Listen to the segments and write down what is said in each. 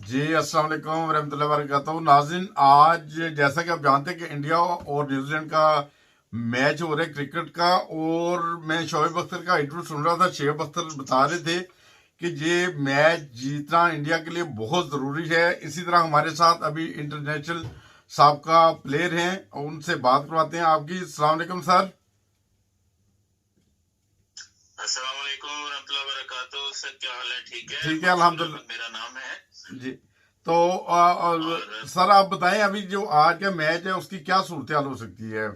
जी अस्सलाम वालेकुम वरहमतुल्लाहि वबरकातुहू। नाज़रीन, आज जैसा कि आप जानते हैं कि इंडिया और न्यूजीलैंड का मैच हो रहा है क्रिकेट का, और मैं शोएब अख्तर का इंटरव्यू सुन रहा था। शोएब अख्तर बता रहे थे कि ये मैच जीतना इंडिया के लिए बहुत ज़रूरी है। इसी तरह हमारे साथ अभी इंटरनेशनल साबका प्लेयर हैं, उनसे बात करवाते हैं आपकी। अस्सलाम वालेकुम सर। अस्सलाम वालेकुम रहमतुल्लाहि वबरकातुहू। सर क्या हाल है? ठीक है, ठीक है, मंसूर अल्हम्दुलिल्लाह। अहमद मेरा नाम है। जी, तो और सर आप बताएं, अभी जो आज का मैच है उसकी क्या सूरत हाल हो सकती है?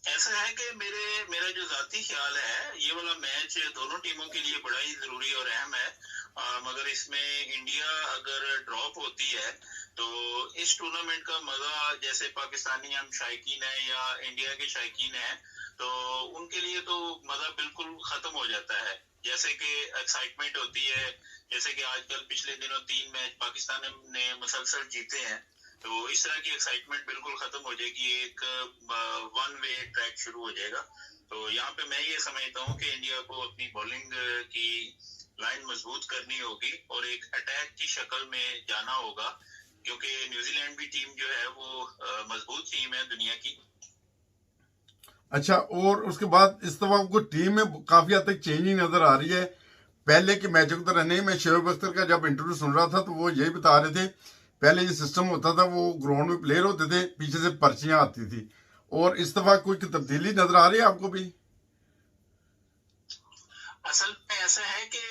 ऐसा है कि मेरा जो जाती ख्याल है, ये वाला मैच दोनों टीमों के लिए बड़ा ही जरूरी और अहम है। मगर इसमें इंडिया अगर ड्रॉप होती है तो इस टूर्नामेंट का मजा, जैसे पाकिस्तानी हम शायकीन है या इंडिया के शायकीन है, तो उनके लिए तो मजा बिल्कुल खत्म हो जाता है। जैसे कि एक्साइटमेंट होती है, जैसे कि आजकल पिछले दिनों 3 मैच पाकिस्तान ने मुसलसल जीते हैं, तो इस तरह की एक्साइटमेंट बिल्कुल खत्म हो जाएगी। एक वन वे ट्रैक शुरू हो जाएगा। तो यहाँ पे मैं ये समझता हूँ कि इंडिया को अपनी बॉलिंग की लाइन मजबूत करनी होगी और एक अटैक की शक्ल में जाना होगा, क्योंकि न्यूजीलैंड भी टीम जो है वो मजबूत टीम है दुनिया की। अच्छा, और उसके बाद इस दफा आपको टीम में काफी हद तक चेंजिंग नजर आ रही है पहले के मैचों की तरह नहीं। मैं शोएब अख्तर का जब इंटरव्यू सुन रहा था तो वो यही बता रहे थे, पहले ये सिस्टम होता था, वो ग्राउंड में प्लेयर होते थे, पीछे से पर्चियां आती थी। और इस दफा कोई तब्दीली नजर आ रही है आपको भी? असल में ऐसा है कि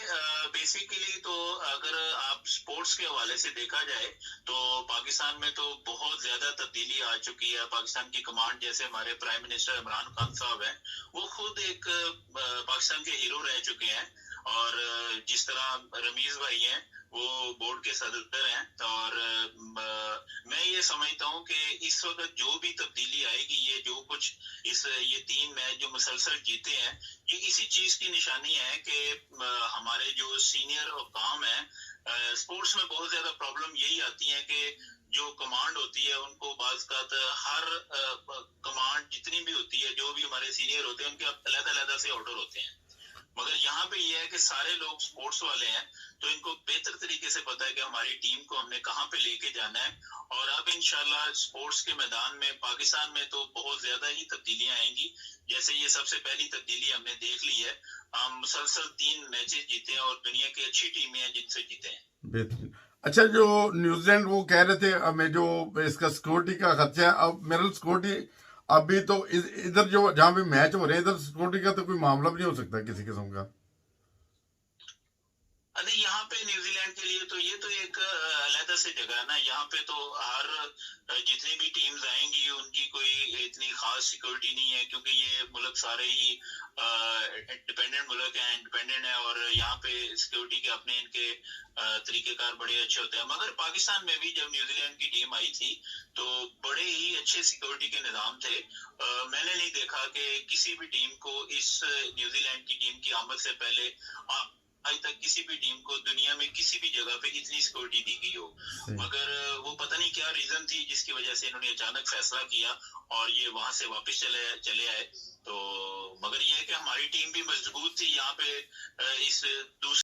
बेसिकली तो अगर आप स्पोर्ट्स के हवाले से देखा जाए तो पाकिस्तान में तो बहुत ज्यादा तब्दीली आ चुकी है। पाकिस्तान की कमांड, जैसे हमारे प्राइम मिनिस्टर इमरान खान साहब हैं, वो खुद एक पाकिस्तान के हीरो रह चुके हैं। और जिस तरह रमीज भाई हैं, वो बोर्ड के सदस्य हैं। और मैं ये समझता हूँ कि इस वक्त जो भी तब्दीली आएगी, ये जो कुछ ये 3 मैच जो मुसलसल जीते हैं, ये इसी चीज की निशानी है कि हमारे जो सीनियर काम है, स्पोर्ट्स में बहुत ज्यादा प्रॉब्लम यही आती है कि जो कमांड होती है उनको बाज़ हर कमांड जितनी भी होती है, जो भी हमारे सीनियर होते हैं, उनके अलग-अलग से ऑर्डर होते हैं। मगर यहाँ पे ये है कि सारे लोग स्पोर्ट्स वाले हैं, तो इनको बेहतर तरीके से पता है कि हमारी टीम को हमने कहाँ पे लेके जाना है। और अब इंशाल्लाह स्पोर्ट्स के मैदान में पाकिस्तान में तो बहुत ज्यादा ही तब्दीलियां आएंगी। जैसे ये सबसे पहली तब्दीली हमने देख ली है, हम मुसलसल 3 मैचेस जीते हैं और दुनिया की अच्छी टीमें हैं जिनसे जीते हैं। बेहतरीन। अच्छा, जो न्यूजीलैंड वो कह रहे थे हमें जो इसका सिक्योरिटी का खर्चा है, अब मेरा सिक्योरिटी अभी तो इधर जो जहाँ पे मैच हो रहे हैं, इधर सिक्योरिटी का तो कोई मामला भी नहीं हो सकता किसी किस्म का। अरे यहाँ पे न्यूजीलैंड के लिए तो ये तो एक अलग से जगह है ना। यहाँ पे तो हर जितनी भी टीम्स आएंगी उनकी कोई इतनी खास सिक्योरिटी नहीं है, क्योंकि ये मुल्क सारे ही डिपेंडेंट मुल्क हैं, इंडिपेंडेंट है। और यहाँ पे सिक्योरिटी के अपने इनके तरीकेकार बड़े अच्छे होते हैं। मगर पाकिस्तान में भी जब न्यूजीलैंड की टीम आई थी तो बड़े ही अच्छे सिक्योरिटी के निजाम थे। मैंने नहीं देखा कि किसी भी टीम को इस न्यूजीलैंड की टीम की आमद से पहले आज तक किसी भी टीम को दुनिया में किसी भी जगह पे इतनी सिक्योरिटी दी गई हो। सही। मगर वो पता नहीं क्या रीजन थी जिसकी वजह से इन्होंने अचानक फैसला किया और ये वहां से वापस चले आए। तो मगर ये है कि हमारी टीम भी मजबूत थी यहाँ पे। इस दूसरे